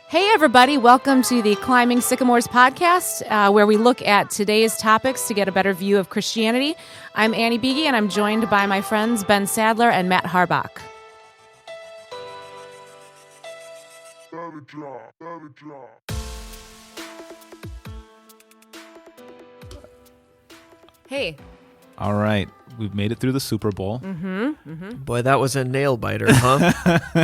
Hey, everybody. Welcome to the Climbing Sycamores podcast, where we look at today's topics to get a better view of Christianity. I'm Annie Beege, and I'm joined by my friends Ben Sadler and Matt Harbach. Hey. All right. We've made it through the Super Bowl. Boy, that was a nail biter, huh?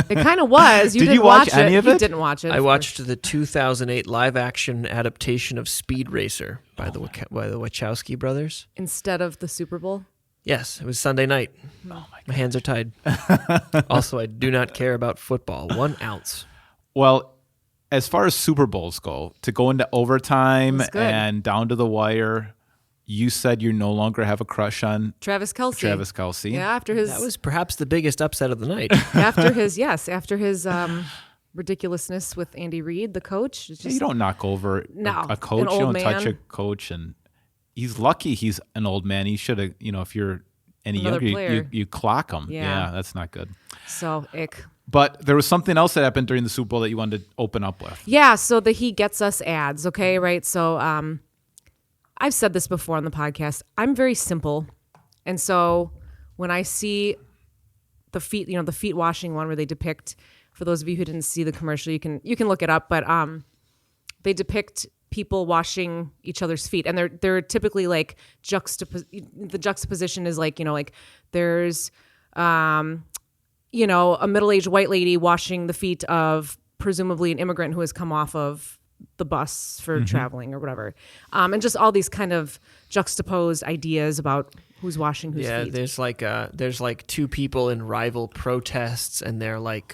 It kind of was. Did you watch any of it? You didn't watch it. I watched the 2008 live-action adaptation of Speed Racer by the Wachowski brothers. Instead of the Super Bowl? Yes, it was Sunday night. Oh My hands are tied. Also, I do not care about football. 1 ounce. Well, as far as Super Bowls go, to go into overtime That's good. and down to the wire, you said you no longer have a crush on Travis Kelce. Yeah, after his That was perhaps the biggest upset of the night. after his ridiculousness with Andy Reid, the coach. It's just, You don't knock over No, a coach. an old You don't man. touch a coach. And he's lucky he's an old man. He should have, if you're any Another younger, player. you clock him. Yeah. That's not good. So, ick. But there was something else that happened during the Super Bowl that you wanted to open up with. Yeah, so He Gets Us ads, okay, right? So I've said this before on the podcast. I'm very simple. And so when I see the feet washing one where they depict, for those of you who didn't see the commercial, you can look it up, but they depict people washing each other's feet, and they're typically like the juxtaposition is like there's a middle-aged white lady washing the feet of presumably an immigrant who has come off of the bus for traveling or whatever, and just all these kind of juxtaposed ideas about who's washing whose feet. There's like two people in rival protests, and they're like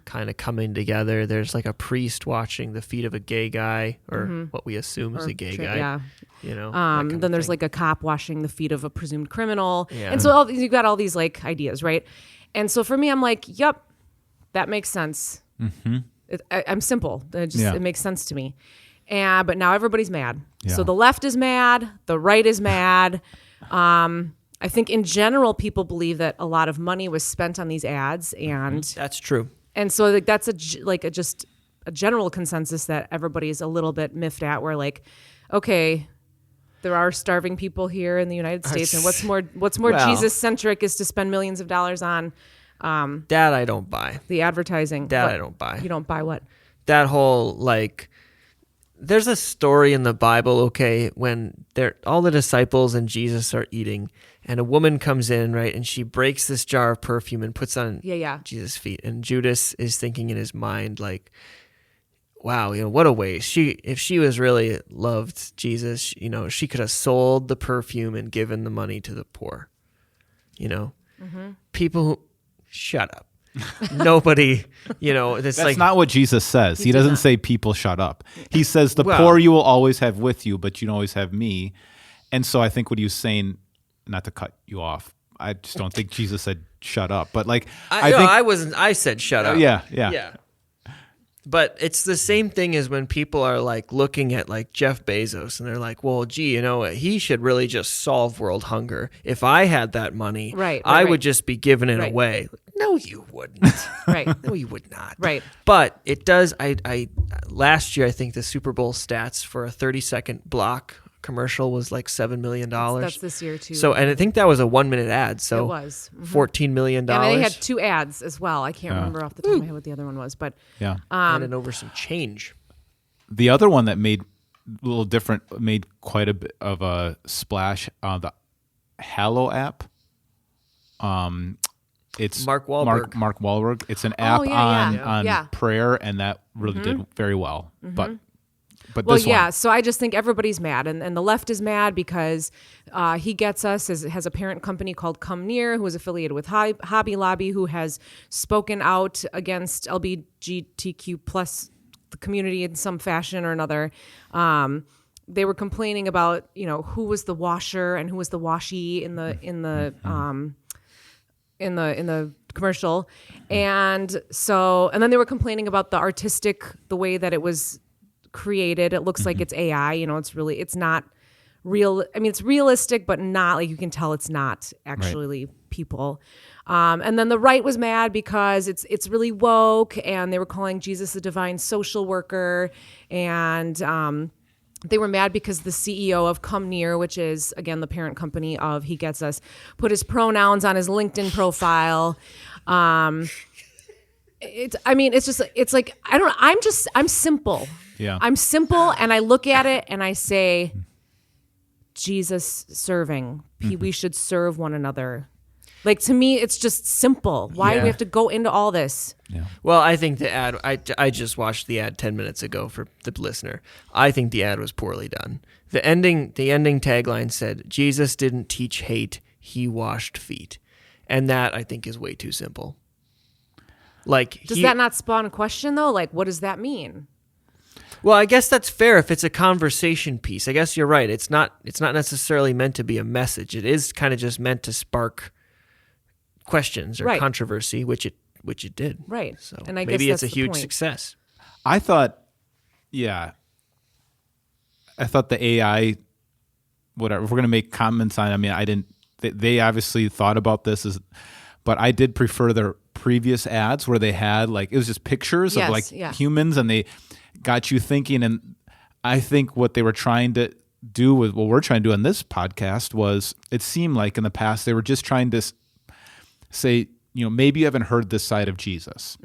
kind of coming together. There's like a priest washing the feet of a gay guy, or what we assume is a gay guy. Yeah. that kind of Then there's thing. like a cop washing the feet of a presumed criminal. Yeah. And so you've got all these like ideas, right? And so for me, I'm like, yep, that makes sense. I'm simple. It makes sense to me. But now everybody's mad. Yeah. So the left is mad. The right is mad. I think in general, people believe that a lot of money was spent on these ads. That's true. And so like, that's just a general consensus that everybody's a little bit miffed at, where like, okay, there are starving people here in the United States, and what's more Well- Jesus-centric is to spend millions of dollars on That I don't buy. the advertising. That What? I don't buy. You don't buy what? That whole there's a story in the Bible, okay, when all the disciples and Jesus are eating, and a woman comes in, right, and she breaks this jar of perfume and puts on Yeah. Jesus' feet, and Judas is thinking in his mind like, wow, what a waste. If she was really loved Jesus, she could have sold the perfume and given the money to the poor. People who shut up. Nobody, That's not what Jesus says. He did doesn't not. say people shut up. He says the Well- poor you will always have with you, but you don't always have me. And so I think what he was saying, not to cut you off, I just don't think Jesus said shut up. But like, I said shut up. yeah. But it's the same thing as when people are like looking at like Jeff Bezos and they're like, well, gee, he should really just solve world hunger. If I had that money, Right, I right. would just be giving it Right. away. No, you wouldn't. Right. No, you would not. Right. But it does. I last year, I think the Super Bowl stats for a 30-second block commercial was like $7 million. That's this year too. So, and I think that was a 1-minute ad. So it was. $14 million. And they had 2 ads as well. I can't remember off the top of my head what the other one was, but Yeah. handing over some change. The other one that made a little different, made quite a bit of a splash, the Hallow app. It's Mark Wahlberg. Mark Wahlberg. It's an app on Yeah. prayer, and that really did very well. But well, this yeah. one, So I just think everybody's mad, and the left is mad because He Gets Us has a parent company called Come Near, who is affiliated with Hobby Lobby, who has spoken out against LGBTQ plus the community in some fashion or another. They were complaining about who was the washer and who was the washee in the commercial, and then they were complaining about the way that it was created. It looks like it's AI. It's not real. I mean, it's realistic, but not like you can tell it's not actually people. And then the right was mad because it's really woke, and they were calling Jesus a divine social worker, and they were mad because the CEO of Come Near, which is, again, the parent company of He Gets Us, put his pronouns on his LinkedIn profile. It's like, I'm simple. Yeah. I'm simple, and I look at it and I say, Jesus serving. We should serve one another. Like, to me, it's just simple. Why do we have to go into all this? Yeah. Well, I think the ad, I just watched the ad 10 minutes ago for the listener. I think the ad was poorly done. The ending tagline said, Jesus didn't teach hate, he washed feet. And that, I think, is way too simple. Like, Does that not spawn a question, though? Like, what does that mean? Well, I guess that's fair if it's a conversation piece. I guess you're right. It's not necessarily meant to be a message. It is kind of just meant to spark questions or controversy, which it did. Right. So and I guess maybe it's a that's the huge point. success. I thought the AI, whatever, if we're going to make comments on it, I mean, I didn't, they obviously thought about this, but I did prefer their previous ads where they had, like, it was just pictures of, like, humans, and they got you thinking. And I think what they were trying to do with what we're trying to do on this podcast was, it seemed like in the past they were just trying to say, maybe you haven't heard this side of Jesus.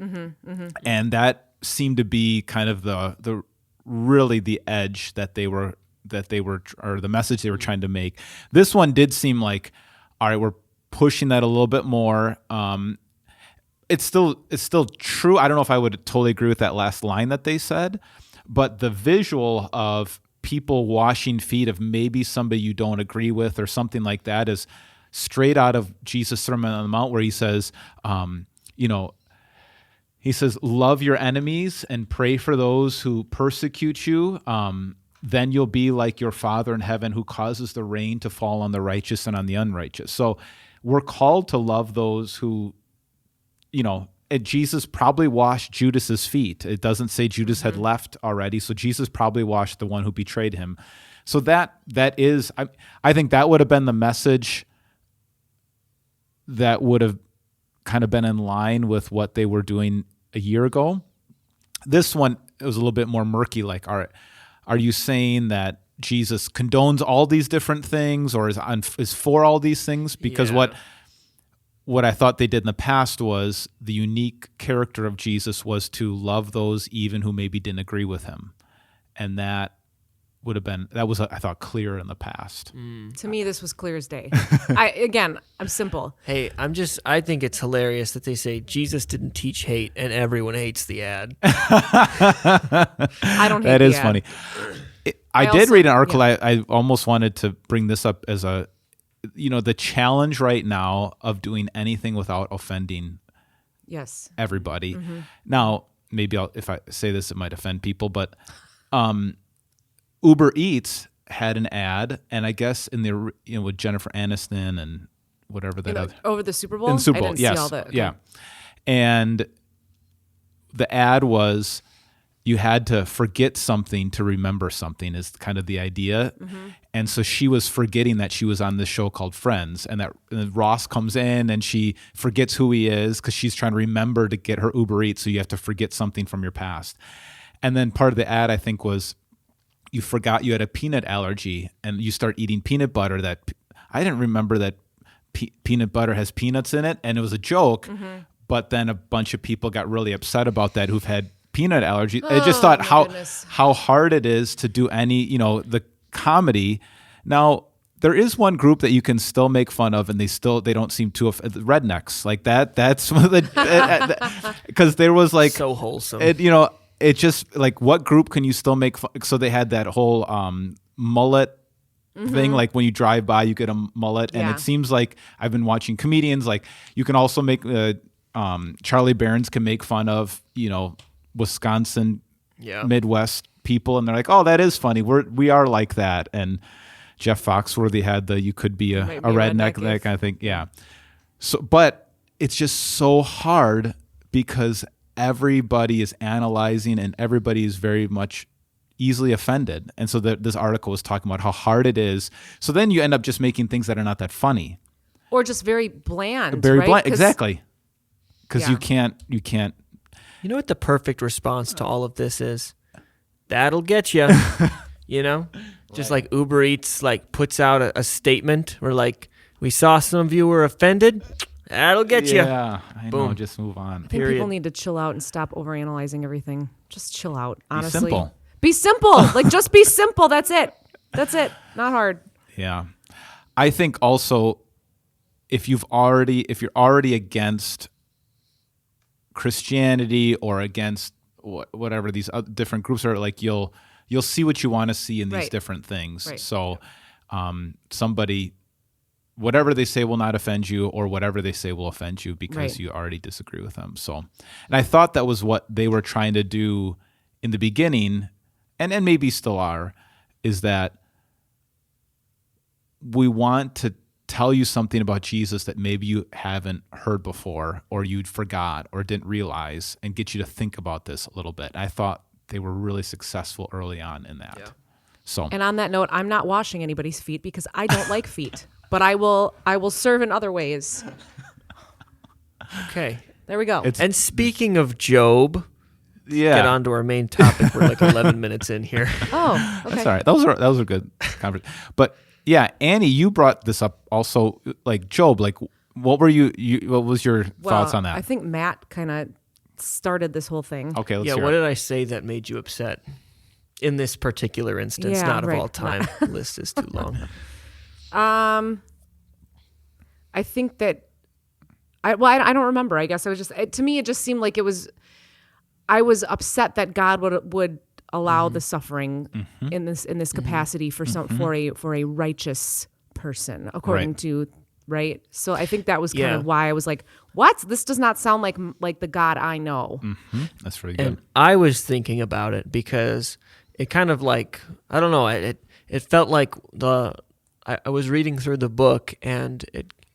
And that seemed to be kind of the really the edge that they were, or the message they were trying to make. This one did seem like, all right, we're pushing that a little bit more. It's still true. I don't know if I would totally agree with that last line that they said, but the visual of people washing feet of maybe somebody you don't agree with or something like that is straight out of Jesus' Sermon on the Mount, where he says, he says, love your enemies and pray for those who persecute you. Then you'll be like your Father in heaven, who causes the rain to fall on the righteous and on the unrighteous. So we're called to love those who, and Jesus probably washed Judas's feet. It doesn't say Judas had left already, so Jesus probably washed the one who betrayed him. So that is, I think that would have been the message that would have kind of been in line with what they were doing a year ago. This one, it was a little bit more murky. Like, all right, are you saying that Jesus condones all these different things, or is for all these things? Because what I thought they did in the past was, the unique character of Jesus was to love those even who maybe didn't agree with him. And that was I thought, clear in the past. To me, this was clear as day. I'm simple. Hey, I think it's hilarious that they say Jesus didn't teach hate and everyone hates the ad. I don't hate that is the ad. funny. I did read an article. I almost wanted to bring this up as the challenge right now of doing anything without offending everybody. Now, maybe if I say this, it might offend people, but Uber Eats had an ad, and I guess in the with Jennifer Aniston and whatever that over the Super Bowl. In the Super Bowl, I didn't yes, see all that. Okay. yeah. And the ad was, you had to forget something to remember something, is kind of the idea. And so she was forgetting that she was on this show called Friends, and then Ross comes in and she forgets who he is because she's trying to remember to get her Uber Eats. So you have to forget something from your past. And then part of the ad, I think, was you forgot you had a peanut allergy and you start eating peanut butter that I didn't remember that peanut butter has peanuts in it. And it was a joke, but then a bunch of people got really upset about that who've had peanut allergy. I just thought how hard it is to do any, the comedy. Now, there is one group that you can still make fun of, and they don't seem to rednecks like that. That's one of the, because there was like so wholesome. It just like, what group can you still make fun? So they had that whole mullet thing, like when you drive by, you get a mullet, and it seems like I've been watching comedians. Like, you can also make Charlie Barron's can make fun of Wisconsin, Midwest people, and they're like, oh, that is funny. We are like that. And Jeff Foxworthy had you could be a redneck, that kind of thing. Yeah. So, but it's just so hard because everybody is analyzing and everybody is very much easily offended. And so this article was talking about how hard it is. So then you end up just making things that are not that funny. or just very bland. very right? blunt. 'Cause- Exactly. Because Yeah. you can't. You know what the perfect response to all of this is? That'll get you. You know, just like Uber Eats like puts out a statement where like we saw some of you were offended. That'll get you. Yeah, I know. Boom. Just move on. I think Period. people need to chill out and stop overanalyzing everything. Just chill out. Be Honestly, simple. Be simple. Like just be simple. That's it. That's it. Not hard. Yeah, I think also if you're already against Christianity or against whatever these other different groups are, like you'll see what you want to see in these Right. different things. Right. So somebody, whatever they say will not offend you, or whatever they say will offend you because Right. you already disagree with them. So, and I thought that was what they were trying to do in the beginning, and maybe still are, is that we want to tell you something about Jesus that maybe you haven't heard before, or you'd forgot or didn't realize, and get you to think about this a little bit. I thought they were really successful early on in that. Yeah. So And on that note, I'm not washing anybody's feet because I don't like feet, but I will serve in other ways. Okay. There we go. It's- And speaking of Job, yeah, get on to our main topic. We're like 11 minutes in here. Oh, okay. that's all right. That was a good conversation. But yeah, Annie, you brought this up also, like Job. Like, what were what was your thoughts on that? I think Matt kind of started this whole thing. Okay, let's Yeah, hear what it. did I say that made you upset? In this particular instance, Yeah, not of right. all time. The list is too long. I think that I don't remember. I guess I was just to me it just seemed like I was upset that God would allow the suffering in this capacity for for a righteous person according Right. to right. So I think that was kind Yeah. of why I was like, what? This does not sound like the God I know. That's really good. And I was thinking about it because it kind of like, I don't know, it felt like I was reading through the book and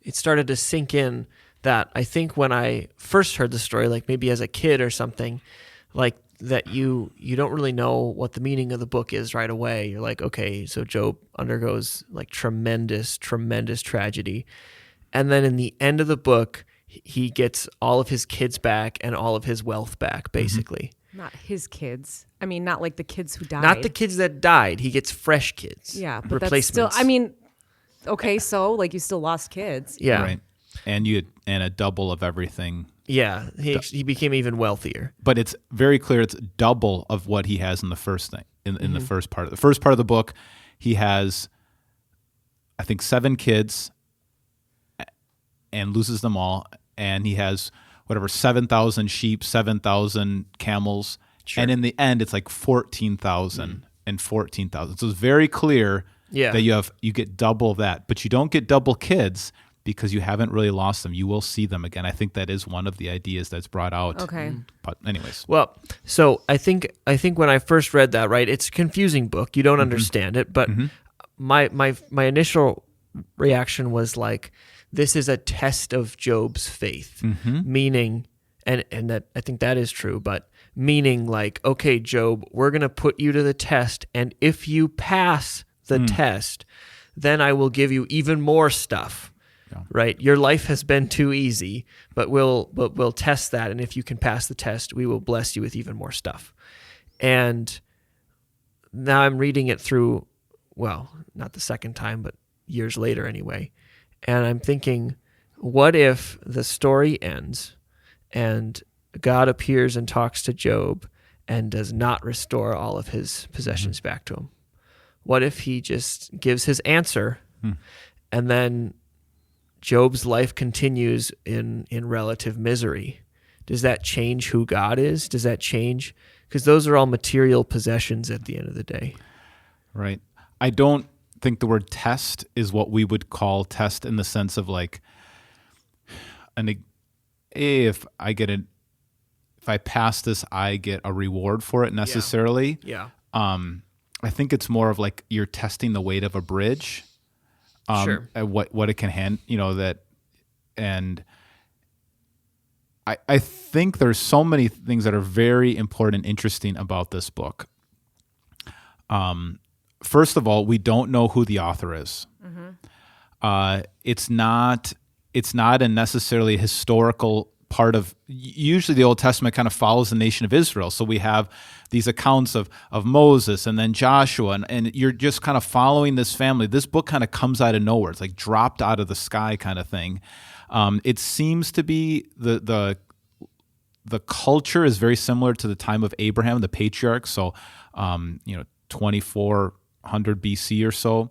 it started to sink in that I think when I first heard the story, like maybe as a kid or something, like that you don't really know what the meaning of the book is right away. You're like, okay, so Job undergoes like tremendous, tremendous tragedy. And then in the end of the book, he gets all of his kids back and all of his wealth back, basically. Not his kids. I mean, not like the kids who died. Not the kids that died. He gets fresh kids. Yeah, but that's replacements. still. I mean, okay, so like you still lost kids. yeah, Right. And a double of everything. yeah. He became even wealthier. But it's very clear it's double of what he has in the first thing, in the first part. The first part of the book, he has, I think, 7 kids and loses them all. And he has 7,000 sheep, 7,000 camels. Sure. And in the end, it's like 14,000 and 14,000. So it's very clear Yeah. that you get double of that. But you don't get double kids because you haven't really lost them. You will see them again. I think that is one of the ideas that's brought out. Okay. But anyways. Well, so I think when I first read that, right, it's a confusing book. You don't understand it, but my initial reaction was like, this is a test of Job's faith, meaning, and that I think that is true, but meaning like, okay, Job, we're going to put you to the test, and if you pass the test, then I will give you even more stuff. Yeah. Right? Your life has been too easy, but we'll test that, and if you can pass the test, we will bless you with even more stuff. And now I'm reading it through, well, not the second time, but years later anyway. And I'm thinking, what if the story ends and God appears and talks to Job and does not restore all of his possessions back to him? What if he just gives his answer and then Job's life continues in relative misery? Does that change who God is? Does that change? Because those are all material possessions at the end of the day. Right. I don't think the word test is what we would call test in the sense of like, if I pass this, I get a reward for it necessarily. Yeah. I think it's more of like you're testing the weight of a bridge. Sure. What it can handle, that, and I think there's so many things that are very important and interesting about this book. First of all, we don't know who the author is. It's not it's not a necessarily historical part of. Usually, the Old Testament kind of follows the nation of Israel. So we have these accounts of Moses and then Joshua, and you're just kind of following this family. This book kind of comes out of nowhere. It's like dropped out of the sky kind of thing. It seems to be the culture is very similar to the time of Abraham, the patriarch. So, 2400 BC or so.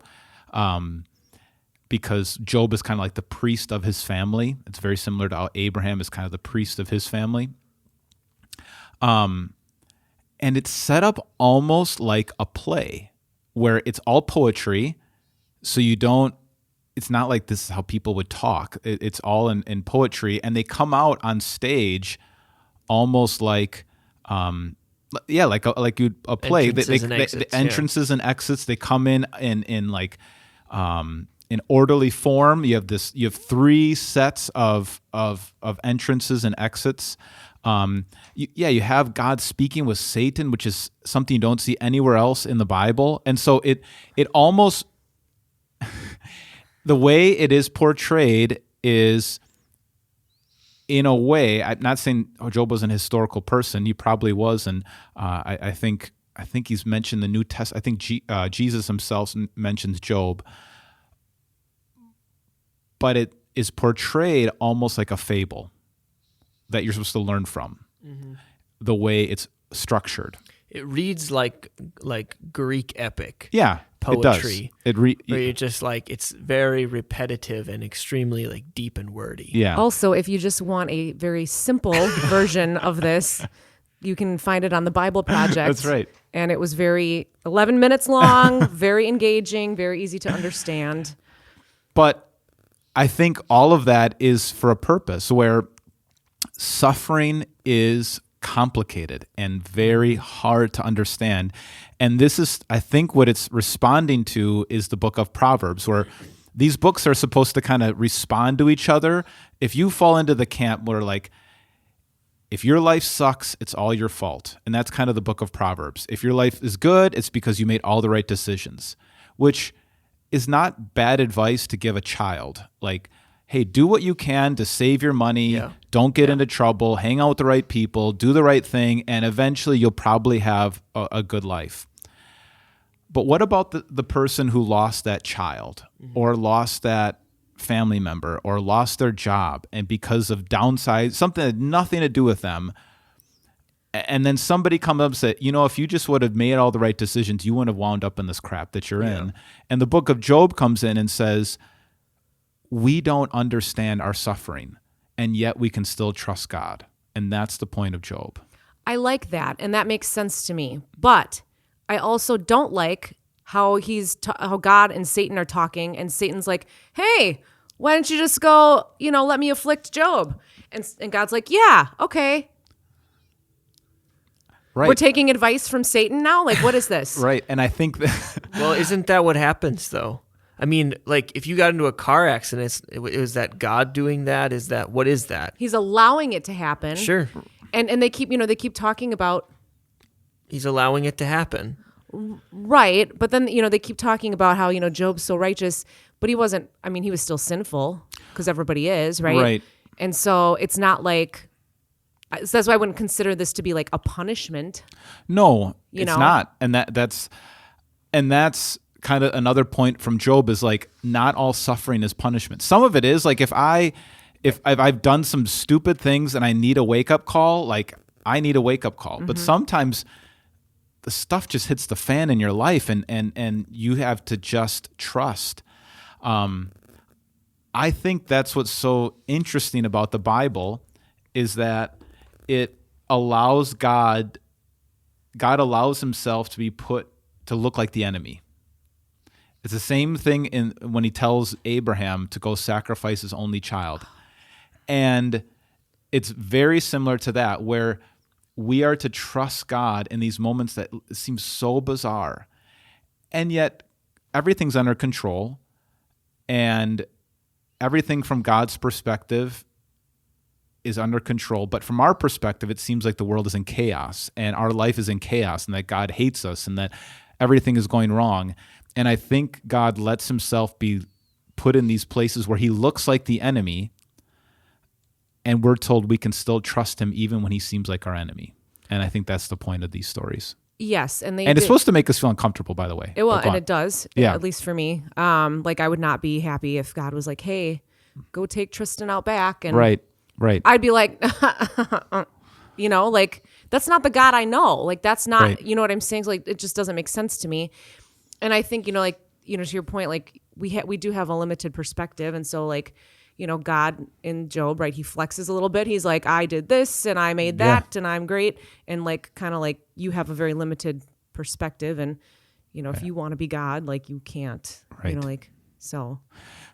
Because Job is kind of like the priest of his family. It's very similar to how Abraham is kind of the priest of his family. And it's set up almost like a play where it's all poetry. So it's not like this is how people would talk. It's all in poetry. And they come out on stage almost like, like a play. The entrances and exits, they come in like, in orderly form. You have 3 sets of entrances and exits. You have God speaking with Satan, which is something you don't see anywhere else in the Bible. And so it almost the way it is portrayed is, in a way, I'm not saying Job was an historical person. He probably was, and I think he's mentioned the New Testament. I think Jesus himself mentions Job. But it is portrayed almost like a fable that you're supposed to learn from, the way it's structured. It reads like Greek epic. Yeah, poetry. It does. Where you're just like, it's very repetitive and extremely like deep and wordy. Yeah. Also, if you just want a very simple version of this, you can find it on the Bible Project. That's right. And it was 11 minutes long, very engaging, very easy to understand. But I think all of that is for a purpose, where suffering is complicated and very hard to understand. And this is, I think, what it's responding to is the book of Proverbs, where these books are supposed to kind of respond to each other. If you fall into the camp where, like, if your life sucks, it's all your fault. And that's kind of the book of Proverbs. If your life is good, it's because you made all the right decisions, which is not bad advice to give a child. Like, hey, do what you can to save your money. Yeah. Don't get into trouble. Hang out with the right people. Do the right thing. And eventually you'll probably have a good life. But what about the person who lost that child or lost that family member or lost their job, and because of downside, something that had nothing to do with them, and then somebody comes up and said, if you just would have made all the right decisions, you wouldn't have wound up in this crap that you're in. And the book of Job comes in and says, we don't understand our suffering, and yet we can still trust God. And that's the point of Job. I like that, and that makes sense to me. But I also don't like how how God and Satan are talking, and Satan's like, hey, why don't you just go, let me afflict Job? And God's like, yeah, okay. Right. We're taking advice from Satan now? Like, what is this? Right. And I think that Well, isn't that what happens, though? I mean, like, if you got into a car accident, is that God doing that? What is that? He's allowing it to happen. Sure. And they keep talking about. He's allowing it to happen. Right. But then, they keep talking about how, Job's so righteous, but he wasn't, he was still sinful, because everybody is, right? Right. And so it's not like, so that's why I wouldn't consider this to be like a punishment. No, it's not. And that's kind of another point from Job, is like, not all suffering is punishment. Some of it is like, if I've done some stupid things and I need a wake up call, like, I need a wake up call. But sometimes the stuff just hits the fan in your life, and you have to just trust. I think that's what's so interesting about the Bible, is that it allows God allows himself to look like the enemy. It's the same thing when he tells Abraham to go sacrifice his only child. And it's very similar to that, where we are to trust God in these moments that seem so bizarre. And yet everything's under control, and everything from God's perspective is under control. But from our perspective, it seems like the world is in chaos, and our life is in chaos, and that God hates us, and that everything is going wrong. And I think God lets himself be put in these places where he looks like the enemy, and we're told we can still trust him even when he seems like our enemy. And I think that's the point of these stories. Yes, and it's supposed to make us feel uncomfortable, by the way. It will, and it does. Yeah. At least for me. Like I would not be happy if God was like, "Hey, go take Tristan out back," and right. I'd be like, like that's not the God I know. Like that's not, Right. you know what I'm saying? So, like it just doesn't make sense to me. And I think, to your point, like we do have a limited perspective, and so like, God in Job, right? He flexes a little bit. He's like, I did this and I made that and I'm great. And like, kind of like you have a very limited perspective. And, if you want to be God, like you can't, Right. so.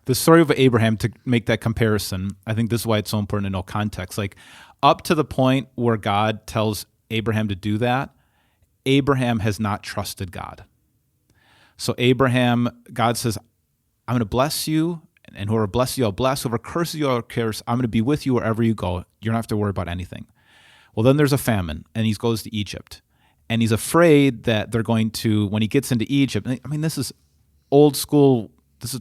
The story of Abraham, to make that comparison, I think this is why it's so important to know context. Like up to the point where God tells Abraham to do that, Abraham has not trusted God. So God says, I'm going to bless you. And whoever blesses you, I'll bless. Whoever curses you, I'll curse. I'm going to be with you wherever you go. You don't have to worry about anything. Well, then there's a famine, and he goes to Egypt. And he's afraid that they're going to, when he gets into Egypt, I mean, this is old school, this is,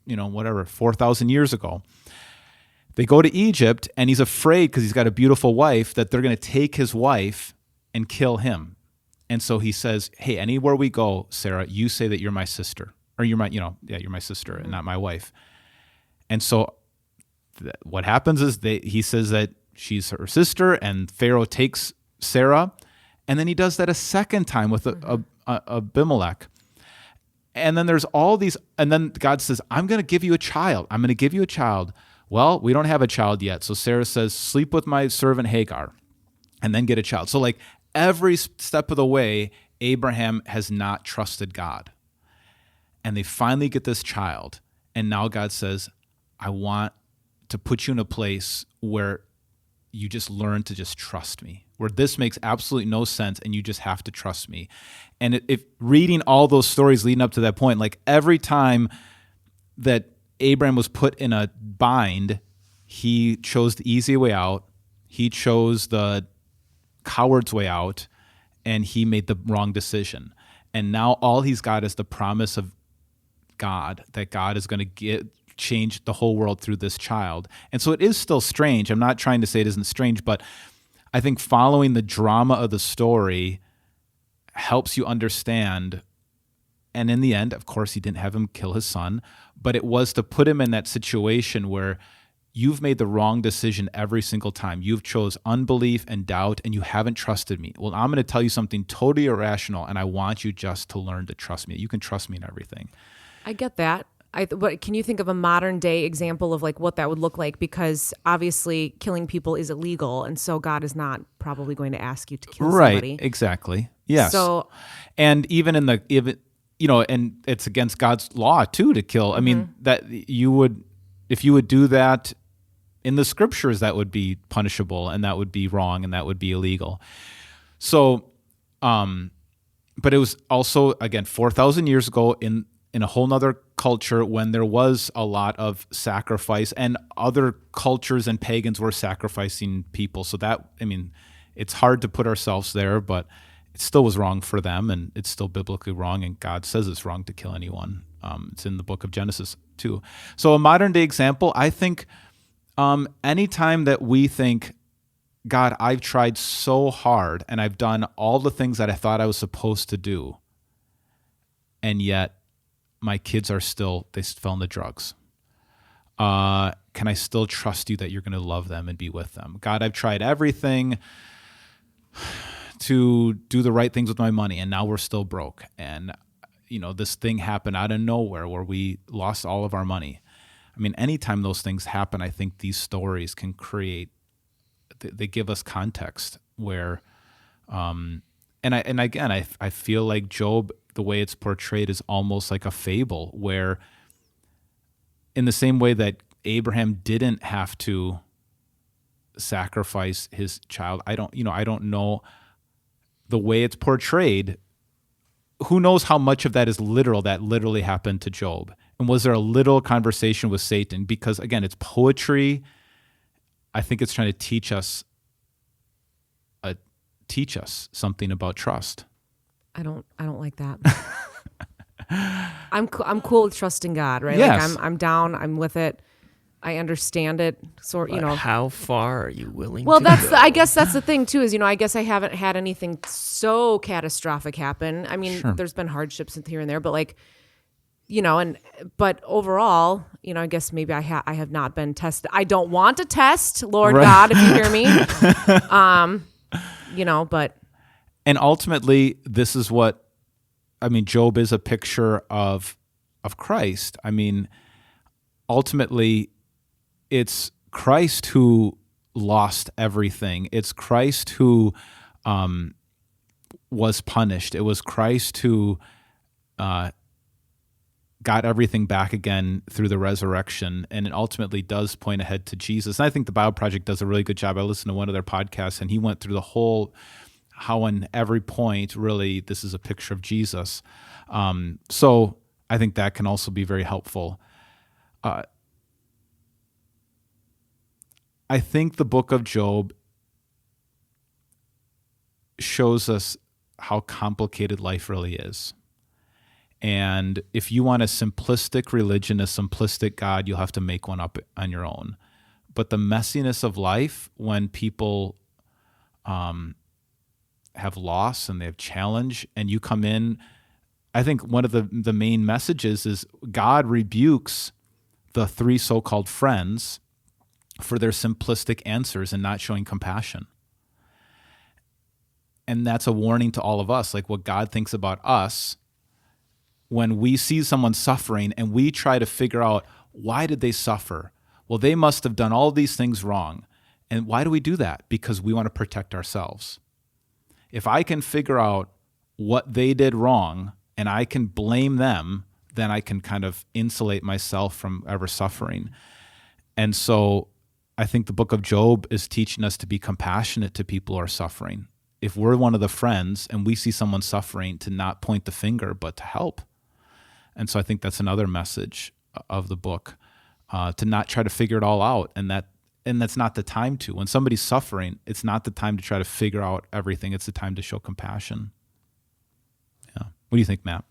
4,000 years ago. They go to Egypt, and he's afraid because he's got a beautiful wife that they're going to take his wife and kill him. And so he says, hey, anywhere we go, Sarah, you say that you're my sister. Or you're my sister and not my wife. And so what happens is he says that she's her sister, and Pharaoh takes Sarah, and then he does that a second time with Abimelech. And then there's all these, and then God says, I'm going to give you a child. I'm going to give you a child. Well, we don't have a child yet. So Sarah says, sleep with my servant Hagar, and then get a child. So like every step of the way, Abraham has not trusted God. And they finally get this child. And now God says, I want to put you in a place where you just learn to just trust me, where this makes absolutely no sense and you just have to trust me. And if reading all those stories leading up to that point, like every time that Abraham was put in a bind, he chose the easy way out. He chose the coward's way out, and he made the wrong decision. And now all he's got is the promise of God, that God is going to change the whole world through this child. And so it is still strange. I'm not trying to say it isn't strange, but I think following the drama of the story helps you understand. And in the end, of course, he didn't have him kill his son, but it was to put him in that situation where you've made the wrong decision every single time. You've chose unbelief and doubt, and you haven't trusted me. Well, I'm going to tell you something totally irrational, and I want you just to learn to trust me. You can trust me in everything. I get that. But can you think of a modern day example of like what that would look like? Because obviously killing people is illegal, and so God is not probably going to ask you to kill somebody. Right, exactly. Yes. So, and even and it's against God's law too to kill. I mean, that you would, if you would do that in the scriptures, that would be punishable, and that would be wrong, and that would be illegal. So, but it was also, again, 4,000 years ago in a whole nother culture when there was a lot of sacrifice, and other cultures and pagans were sacrificing people. So that, I mean, it's hard to put ourselves there, but it still was wrong for them, and it's still biblically wrong, and God says it's wrong to kill anyone. It's in the book of Genesis too. So a modern day example, I think anytime that we think, God, I've tried so hard and I've done all the things that I thought I was supposed to do, and yet my kids they fell into drugs. Can I still trust you that you're going to love them and be with them? God, I've tried everything to do the right things with my money, and now we're still broke. And, this thing happened out of nowhere where we lost all of our money. I mean, anytime those things happen, I think these stories can they give us context where, and I feel like Job, the way it's portrayed, is almost like a fable, where in the same way that Abraham didn't have to sacrifice his child, I don't know the way it's portrayed. Who knows how much of that is literal, that literally happened to Job? And was there a little conversation with Satan? Because again, it's poetry. I think it's trying to teach us something about trust. I don't like that. I'm cool with trusting God, right? Yes. Like I'm down. I'm with it. I understand it, But how far are you willing Well, to that's go? I guess that's the thing too. Is I guess I haven't had anything so catastrophic happen. I mean, Sure. there's been hardships here and there, but but overall, I guess maybe I have not been tested. I don't want to test, Lord Right. God, if you hear me. But And ultimately, this is what, Job is a picture of Christ. Ultimately, it's Christ who lost everything. It's Christ who was punished. It was Christ who got everything back again through the resurrection, and it ultimately does point ahead to Jesus. And I think the Bible Project does a really good job. I listened to one of their podcasts, and he went through the whole, how on every point, really, this is a picture of Jesus. So I think that can also be very helpful. I think the book of Job shows us how complicated life really is. And if you want a simplistic religion, a simplistic God, you'll have to make one up on your own. But the messiness of life, when people have loss and they have challenge, and you come in, I think one of the main messages is God rebukes the three so-called friends for their simplistic answers and not showing compassion. And that's a warning to all of us, like what God thinks about us when we see someone suffering and we try to figure out, why did they suffer? Well, they must have done all these things wrong. And why do we do that? Because we want to protect ourselves. If I can figure out what they did wrong and I can blame them, then I can kind of insulate myself from ever suffering. And so I think the book of Job is teaching us to be compassionate to people who are suffering. If we're one of the friends and we see someone suffering, to not point the finger, but to help. And so I think that's another message of the book, to not try to figure it all out. And that's not the time to. When somebody's suffering, it's not the time to try to figure out everything. It's the time to show compassion. Yeah. What do you think, Matt?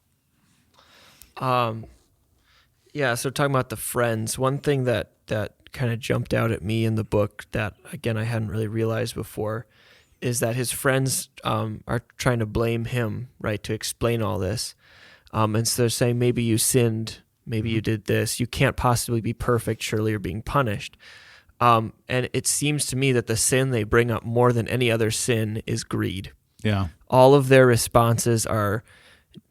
Yeah, so talking about the friends, one thing that kind of jumped out at me in the book that, again, I hadn't really realized before, is that his friends are trying to blame him, right, to explain all this. And so they're saying, maybe you sinned, maybe you did this, you can't possibly be perfect, surely you're being punished. And it seems to me that the sin they bring up more than any other sin is greed. Yeah. All of their responses are,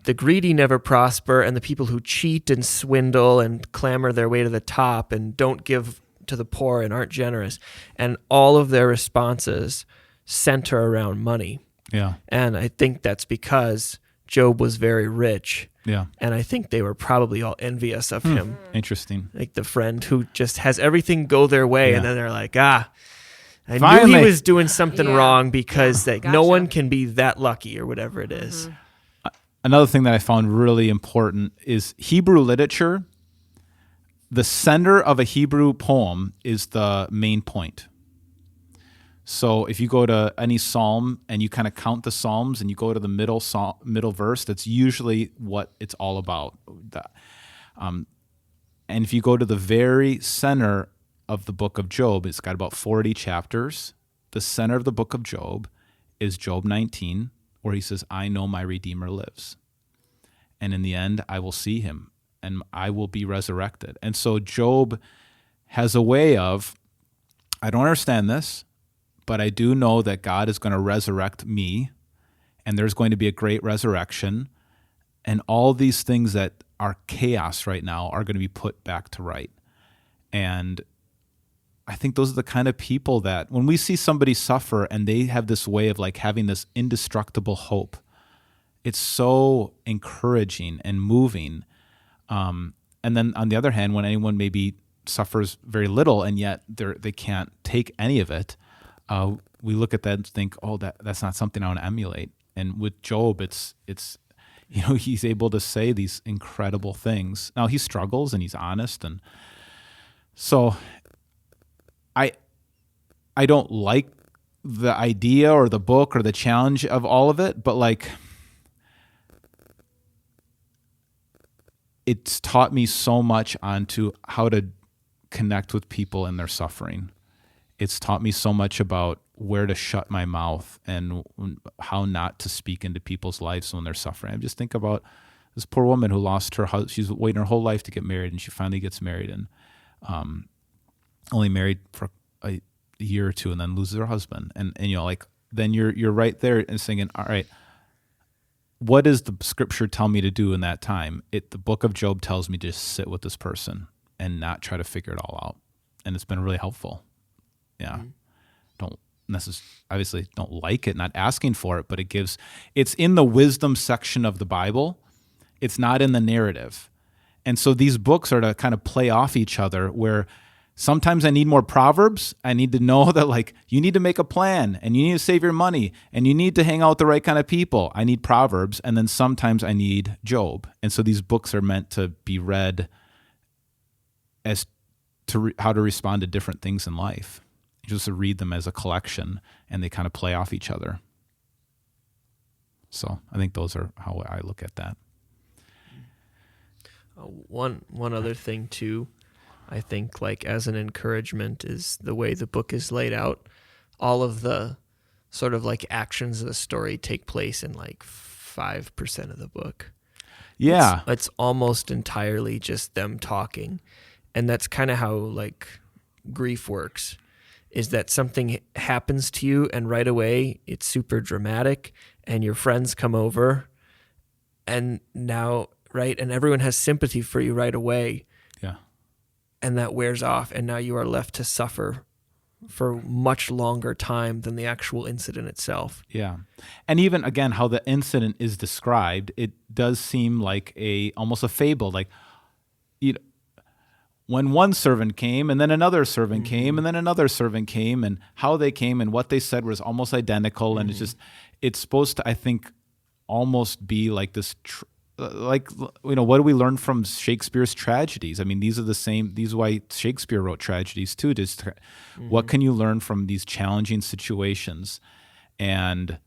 the greedy never prosper, and the people who cheat and swindle and clamor their way to the top and don't give to the poor and aren't generous. And all of their responses center around money. Yeah. And I think that's because Job was very rich. Yeah. And I think they were probably all envious of him. Interesting. Like the friend who just has everything go their way, Yeah. and then they're like, I knew Finally. he was doing something Yeah. wrong because no Gotcha. one can be that lucky or whatever it is. Another thing that I found really important is Hebrew literature. The center of a Hebrew poem is the main point. So if you go to any psalm and you kind of count the psalms and you go to the middle verse, that's usually what it's all about. And if you go to the very center of the book of Job, it's got about 40 chapters. The center of the book of Job is Job 19, where he says, I know my Redeemer lives. And in the end, I will see him and I will be resurrected. And so Job has a way of, I don't understand this, but I do know that God is going to resurrect me, and there's going to be a great resurrection, and all these things that are chaos right now are going to be put back to right. And I think those are the kind of people that when we see somebody suffer and they have this way of like having this indestructible hope, it's so encouraging and moving. And then on the other hand, when anyone maybe suffers very little and yet they can't take any of it, we look at that and think, oh, that's not something I want to emulate. And with Job, it's he's able to say these incredible things. Now he struggles and he's honest, and so I don't like the idea or the book or the challenge of all of it, but like it's taught me so much onto how to connect with people in their suffering. It's taught me so much about where to shut my mouth and how not to speak into people's lives when they're suffering. I just think about this poor woman who lost her husband. She's waiting her whole life to get married, and she finally gets married, and only married for a year or two, and then loses her husband. And like, then you're right there and singing, all right, what does the scripture tell me to do in that time? The book of Job tells me to just sit with this person and not try to figure it all out. And it's been really helpful. Yeah. Don't obviously don't like it, not asking for it, but it's in the wisdom section of the Bible. It's not in the narrative. And so these books are to kind of play off each other, where sometimes I need more Proverbs. I need to know that, like, you need to make a plan, and you need to save your money, and you need to hang out with the right kind of people. I need Proverbs. And then sometimes I need Job. And so these books are meant to be read as to how to respond to different things in life. Just to read them as a collection, and they kind of play off each other. So I think those are how I look at that. One other thing too, I think, like, as an encouragement, is the way the book is laid out. All of the sort of like actions of the story take place in like 5% of the book. Yeah. It's almost entirely just them talking. And that's kind of how like grief works, is that something happens to you and right away it's super dramatic, and your friends come over, and now, right, and everyone has sympathy for you right away. Yeah. And that wears off, and now you are left to suffer for much longer time than the actual incident itself. Yeah. And even, again, how the incident is described, it does seem like almost a fable. Like, when one servant came, and then another servant came, and then another servant came, and how they came and what they said was almost identical. And it's supposed to, I think, almost be like this, what do we learn from Shakespeare's tragedies? I mean, these are why Shakespeare wrote tragedies too. What can you learn from these challenging situations? And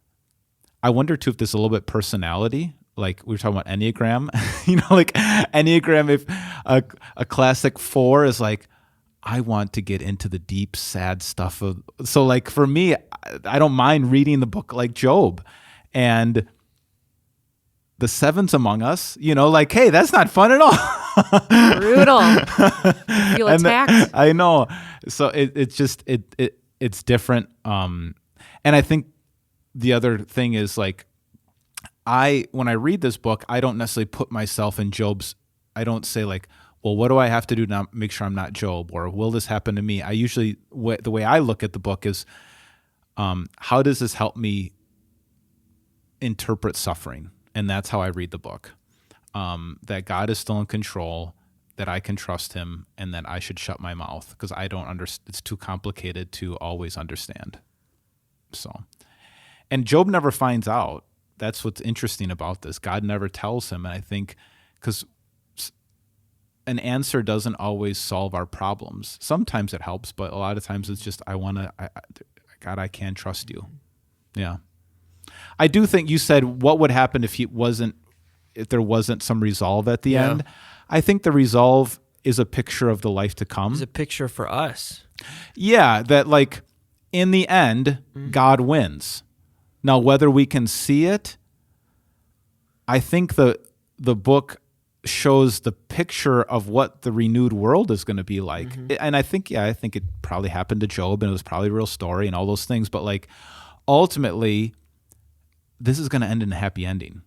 I wonder too if there's a little bit personality. Like we were talking about Enneagram, like Enneagram, if a classic 4 is like, I want to get into the deep, sad stuff so like for me, I don't mind reading the book like Job, and the 7's among us, like, hey, that's not fun at all. Brutal. You feel attacked. I know. So it's different. And I think the other thing is, like, when I read this book, I don't necessarily put myself in Job's. I don't say like, well, what do I have to do to make sure I'm not Job, or will this happen to me? I usually, the way I look at the book is, how does this help me interpret suffering? And that's how I read the book. That God is still in control, that I can trust him, and that I should shut my mouth because I don't understand. It's too complicated to always understand. So, and Job never finds out. That's what's interesting about this. God never tells him. And I think because an answer doesn't always solve our problems. Sometimes it helps, but a lot of times it's just, God, I can trust you. Yeah. I do think you said, what would happen if there wasn't some resolve at the end? I think the resolve is a picture of the life to come. It's a picture for us. Yeah. That, like, in the end, God wins. Now, whether we can see it, I think the book shows the picture of what the renewed world is going to be like. And I think it probably happened to Job, and it was probably a real story and all those things. But, like, ultimately, this is going to end in a happy ending.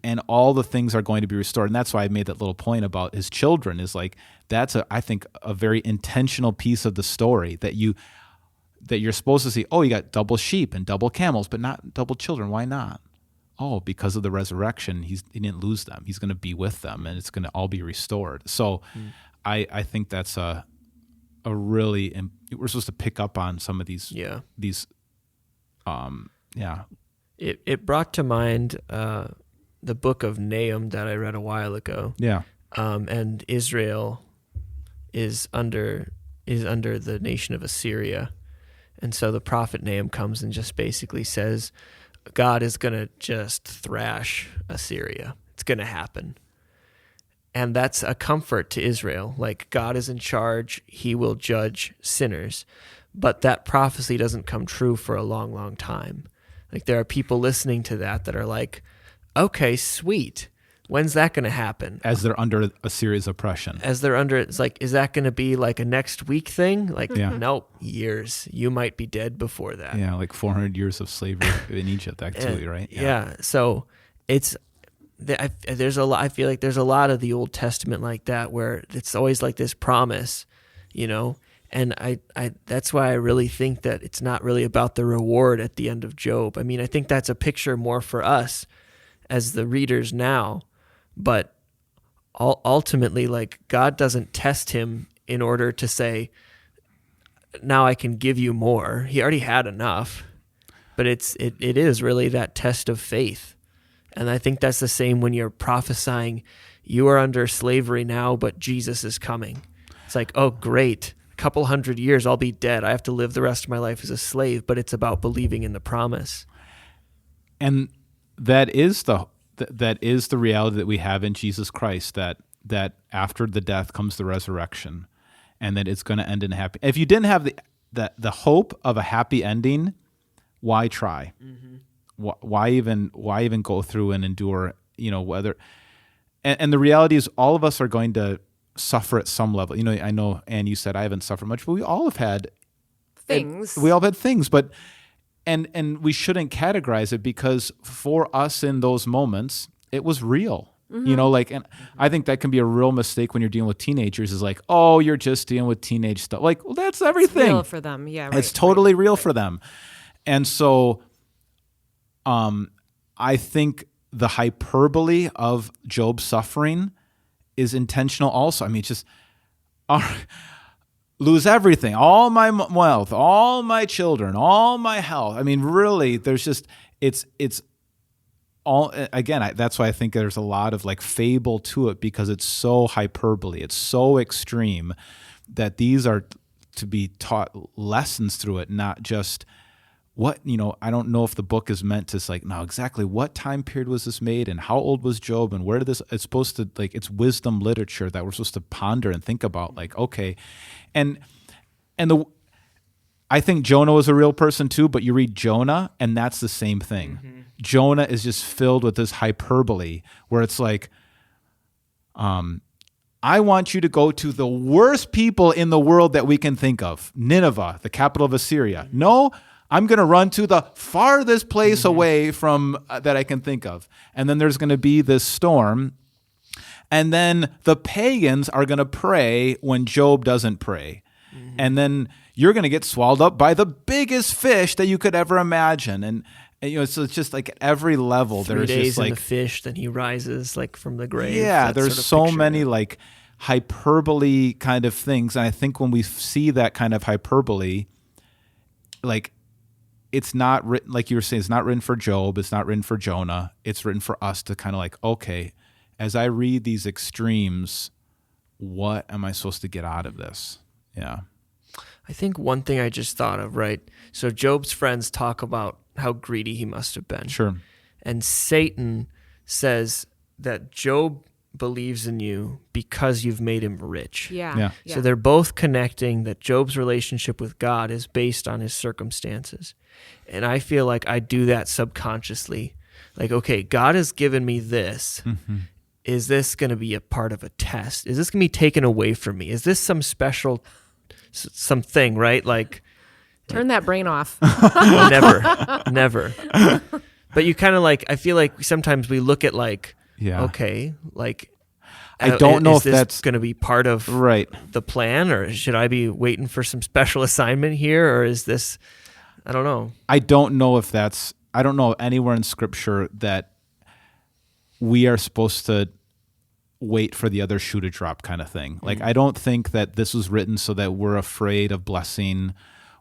And all the things are going to be restored. And that's why I made that little point about his children, is like, that's I think a very intentional piece of the story, that you're supposed to see, oh, you got double sheep and double camels, but not double children. Why not? Oh, because of the resurrection, he didn't lose them. He's going to be with them, and it's going to all be restored. So I think that's a really, we're supposed to pick up on some of these. Yeah. It brought to mind the book of Nahum that I read a while ago. Yeah. And Israel is under the nation of Assyria. And so the prophet Nahum comes and just basically says, God is going to just thrash Assyria. It's going to happen. And that's a comfort to Israel. Like, God is in charge. He will judge sinners. But that prophecy doesn't come true for a long, long time. Like, there are people listening to that are like, okay, sweet. When's that going to happen? As they're under Assyria's oppression. It's like, is that going to be like a next week thing? Like, Yeah. nope, years. You might be dead before that. Yeah, like 400 years of slavery in Egypt, actually, right? Yeah. So it's, there's a lot, I feel like there's a lot of the Old Testament like that, where it's always like this promise, you know, and I that's why I really think that it's not really about the reward at the end of Job. I mean, I think that's a picture more for us as the readers now, but ultimately, like, God doesn't test him in order to say, now I can give you more. He already had enough, but it is really that test of faith. And I think that's the same when you're prophesying, you are under slavery now, but Jesus is coming. It's like, oh, great. A couple 100 years, I'll be dead. I have to live the rest of my life as a slave, but it's about believing in the promise. And that is the reality that we have in Jesus Christ, that after the death comes the resurrection, and that it's going to end in a happy. If you didn't have the hope of a happy ending, why try? Mm-hmm. Why even go through and endure? You know, whether and the reality is, all of us are going to suffer at some level. You know, I know, Anne, you said I haven't suffered much, but we all have had Things. We all have had things, but and we shouldn't categorize it, because for us in those moments, it was real. Mm-hmm. You know, like, and I think that can be a real mistake when you're dealing with teenagers, is like, oh, you're just dealing with teenage stuff. Like, well, that's everything. It's real for them. Yeah, right, it's totally real for them. And so I think the hyperbole of Job's suffering is intentional also. I mean, just lose everything, all my wealth, all my children, all my health. I mean, really, there's just, it's all, again, that's why I think there's a lot of like fable to it, because it's so hyperbole. It's so extreme that these are to be taught lessons through it, not just what, you know, I don't know if the book is meant to like, now exactly what time period was this made and how old was Job and where did this, it's supposed to, like, it's wisdom literature that we're supposed to ponder and think about, like, okay. I think Jonah was a real person too, but you read Jonah and that's the same thing. Mm-hmm. Jonah is just filled with this hyperbole where it's like, I want you to go to the worst people in the world that we can think of, Nineveh, the capital of Assyria. Mm-hmm. No, I'm going to run to the farthest place away from that I can think of. And then there's going to be this storm. And then the pagans are going to pray when Job doesn't pray. Mm-hmm. And then you're going to get swallowed up by the biggest fish that you could ever imagine. And you know, so it's just like at every level, 3 there's days just like in the fish, then he rises like from the grave. Yeah, there's sort of so picture. many like hyperbole kind of things. And I think when we see that kind of hyperbole, like, it's not written, like you were saying, it's not written for Job. It's not written for Jonah. It's written for us to kind of like, okay, as I read these extremes, what am I supposed to get out of this? Yeah. I think one thing I just thought of, right? So Job's friends talk about how greedy he must have been. Sure. And Satan says that Job believes in you because you've made him rich. Yeah. So they're both connecting that Job's relationship with God is based on his circumstances. And I feel like I do that subconsciously. Like, okay, God has given me this. Mm-hmm. Is this going to be a part of a test? Is this going to be taken away from me? Is this some special something, right? Like, turn that brain off. Never. But you kind of like, I feel like sometimes we look at like, yeah, okay, like, I don't know if that's going to be part of the plan, or should I be waiting for some special assignment here, or is this, I don't know. I don't know anywhere in Scripture that we are supposed to wait for the other shoe to drop kind of thing. Like, I don't think that this was written so that we're afraid of blessing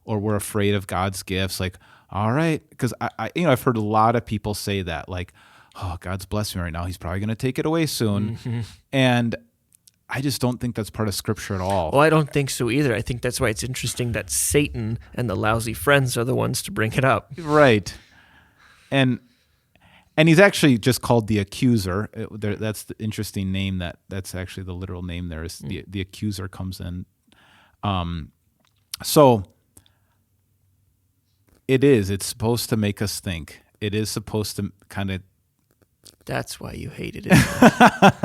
or we're afraid of God's gifts. Like, all right, because I've heard a lot of people say that, like, oh, God's blessing me right now, he's probably going to take it away soon. Mm-hmm. And I just don't think that's part of Scripture at all. Well, I don't think so either. I think that's why it's interesting that Satan and the lousy friends are the ones to bring it up. Right. And And he's actually just called the accuser. That's the interesting name. That's actually the literal name there is the accuser comes in. So it's supposed to make us think. It is supposed to kind of. That's why you hated it.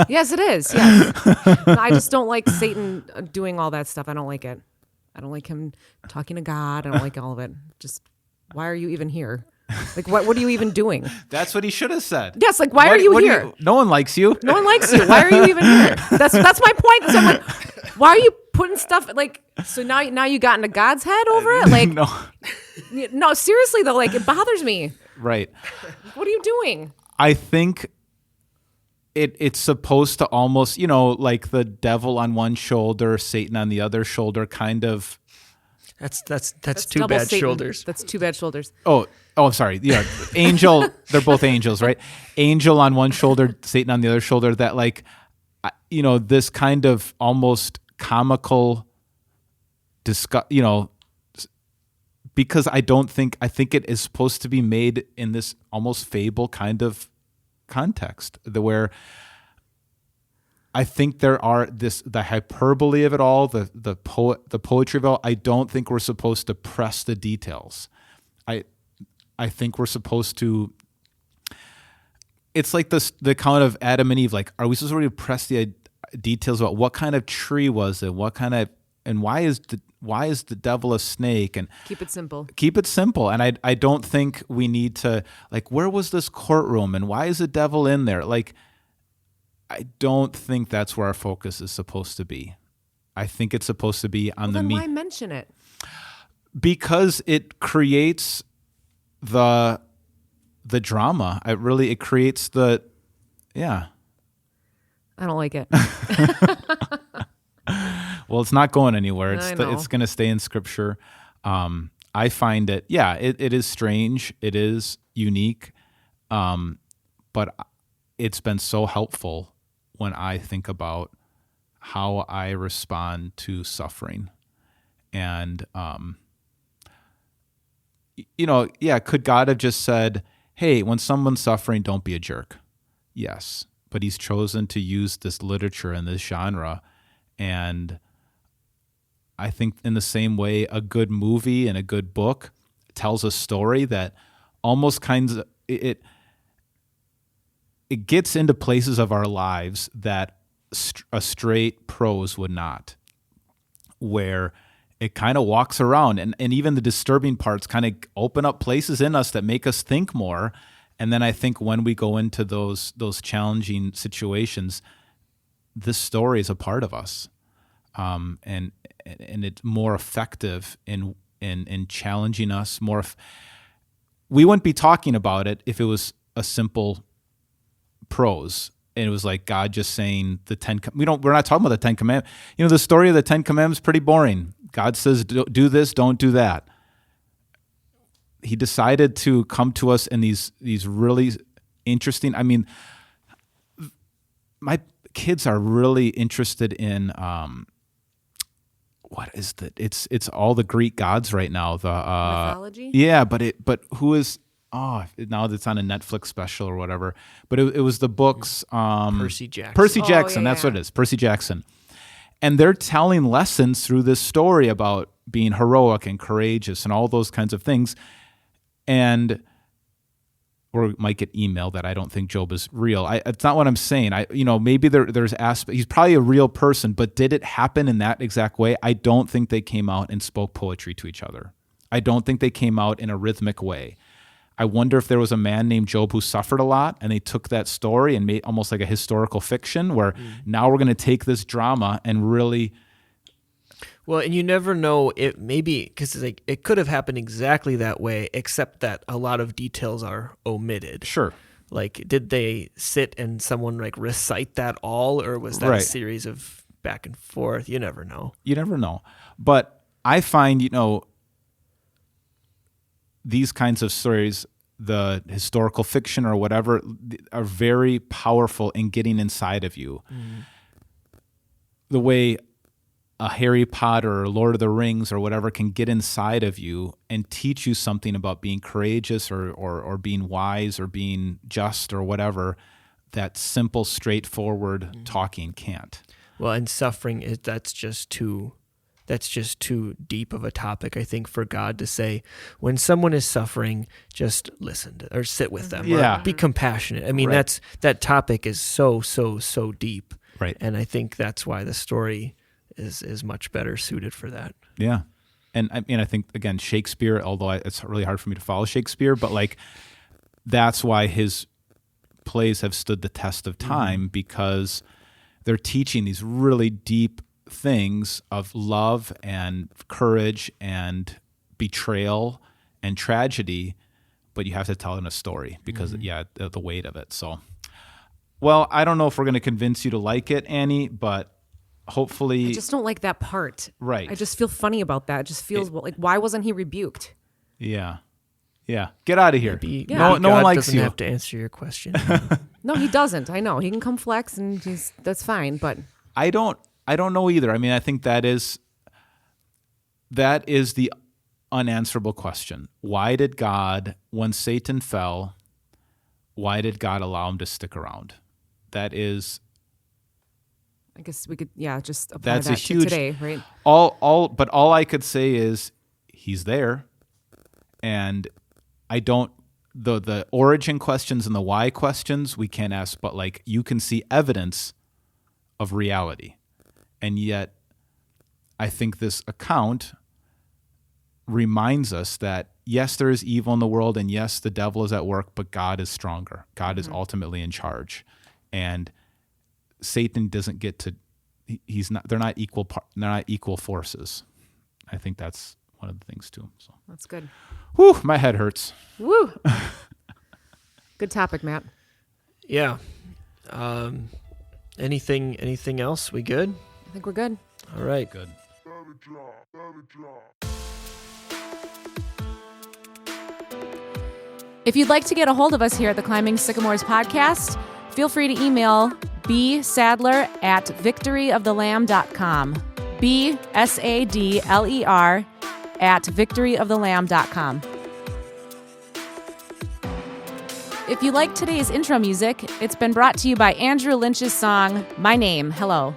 Yes, it is. Yes. I just don't like Satan doing all that stuff. I don't like it. I don't like him talking to God. I don't like all of it. Just, why are you even here? Like, what are you even doing? That's what he should have said. Yes, like, why are you here? No one likes you. No one likes you. Why are you even here? That's my point. So I'm like, why are you putting stuff like? So now you got into God's head over it? Like, no, seriously though, like it bothers me. Right. What are you doing? I think it's supposed to almost, like the devil on one shoulder, Satan on the other shoulder, kind of. That's two double bad Satan. shoulders. That's two bad shoulders. Oh, I'm sorry. Yeah, angel. They're both angels, right? Angel on one shoulder, Satan on the other shoulder. That this kind of almost comical because I think it is supposed to be made in this almost fable kind of context, where I think there are the hyperbole of it all, the poetry of it all. I don't think we're supposed to press the details. I think we're supposed to. It's like the account of Adam and Eve. Like, are we supposed to press the details about what kind of tree was it? What kind of, and why is the devil a snake? And keep it simple. Keep it simple. And I don't think we need to, like, where was this courtroom and why is the devil in there? Like, I don't think that's where our focus is supposed to be. I think it's supposed to be on then why mention it? Because it creates the drama. It creates I don't like it. Well, it's not going anywhere. It's know. It's going to stay in Scripture. I find it. It is strange. It is unique, but it's been so helpful when I think about how I respond to suffering, and could God have just said, "Hey, when someone's suffering, don't be a jerk"? Yes, but He's chosen to use this literature and this genre, and I think in the same way, a good movie and a good book tells a story that almost it gets into places of our lives that a straight prose would not, where it kind of walks around and even the disturbing parts kind of open up places in us that make us think more. And then I think when we go into those challenging situations, this story is a part of us. And it's more effective in challenging us more. We wouldn't be talking about it if it was a simple prose and it was like God just saying we're not talking about the 10 Commandments. The story of the 10 Commandments is pretty boring. God says, do this, don't do that. He decided to come to us in these really interesting. I mean, my kids are really interested in what is that? It's all the Greek gods right now. The mythology. Yeah, but who is? Oh, now it's on a Netflix special or whatever. But it was the books. Percy Jackson. Percy Jackson. Yeah, that's what it is. Percy Jackson. And they're telling lessons through this story about being heroic and courageous and all those kinds of things. And or might get email that I don't think Job is real. It's not what I'm saying. Maybe there's aspect. He's probably a real person, but did it happen in that exact way? I don't think they came out and spoke poetry to each other. I don't think they came out in a rhythmic way. I wonder if there was a man named Job who suffered a lot, and they took that story and made almost like a historical fiction, where now we're going to take this drama and really. Well, and you never know it maybe because it could have happened exactly that way, except that a lot of details are omitted. Sure. Like, did they sit and someone recite that all, or was that a series of back and forth? You never know. You never know. But I find, these kinds of stories, the historical fiction or whatever, are very powerful in getting inside of you. The way a Harry Potter or Lord of the Rings or whatever can get inside of you and teach you something about being courageous or being wise or being just or whatever, that simple, straightforward talking can't. Well, and suffering that's just too deep of a topic, I think, for God to say, when someone is suffering, just listen to, or sit with them, Yeah. or be compassionate. I mean, Right. that topic is so deep. Right. And I think that's why the story is much better suited for that. Yeah. And I mean, I think, again, Shakespeare, although it's really hard for me to follow Shakespeare, but like that's why his plays have stood the test of time, because they're teaching these really deep things of love and courage and betrayal and tragedy, but you have to tell it in a story because, the weight of it. So, well, I don't know if we're going to convince you to like it, Annie, but hopefully... I just don't like that part. Right. I just feel funny about that. It just feels like, why wasn't he rebuked? Yeah. Get out of here. Maybe No one God likes doesn't you. have to answer your question. No, he doesn't. I know. He can come flex and that's fine, but I don't know either. I mean, I think that is the unanswerable question. Why did God, when Satan fell, why did God allow him to stick around? That is... I guess we could, just apply That's that a huge... to today, right? But all I could say is he's there, and I don't... The origin questions and the why questions we can't ask, but like you can see evidence of reality. And yet I think this account reminds us that yes, there is evil in the world, and yes, the devil is at work, but God is stronger. God is ultimately in charge. And Satan doesn't get to, they're not equal forces. I think that's one of the things too. So That's good. whew, my head hurts. Woo! Good topic, Matt. Yeah. Anything else? We good? I think we're good. All right. Good. If you'd like to get a hold of us here at the Climbing Sycamores podcast, feel free to email bsadler@victoryofthelamb.com. bsadler@victoryofthelamb.com. If you like today's intro music, it's been brought to you by Andrew Lynch's song, My Name. Hello.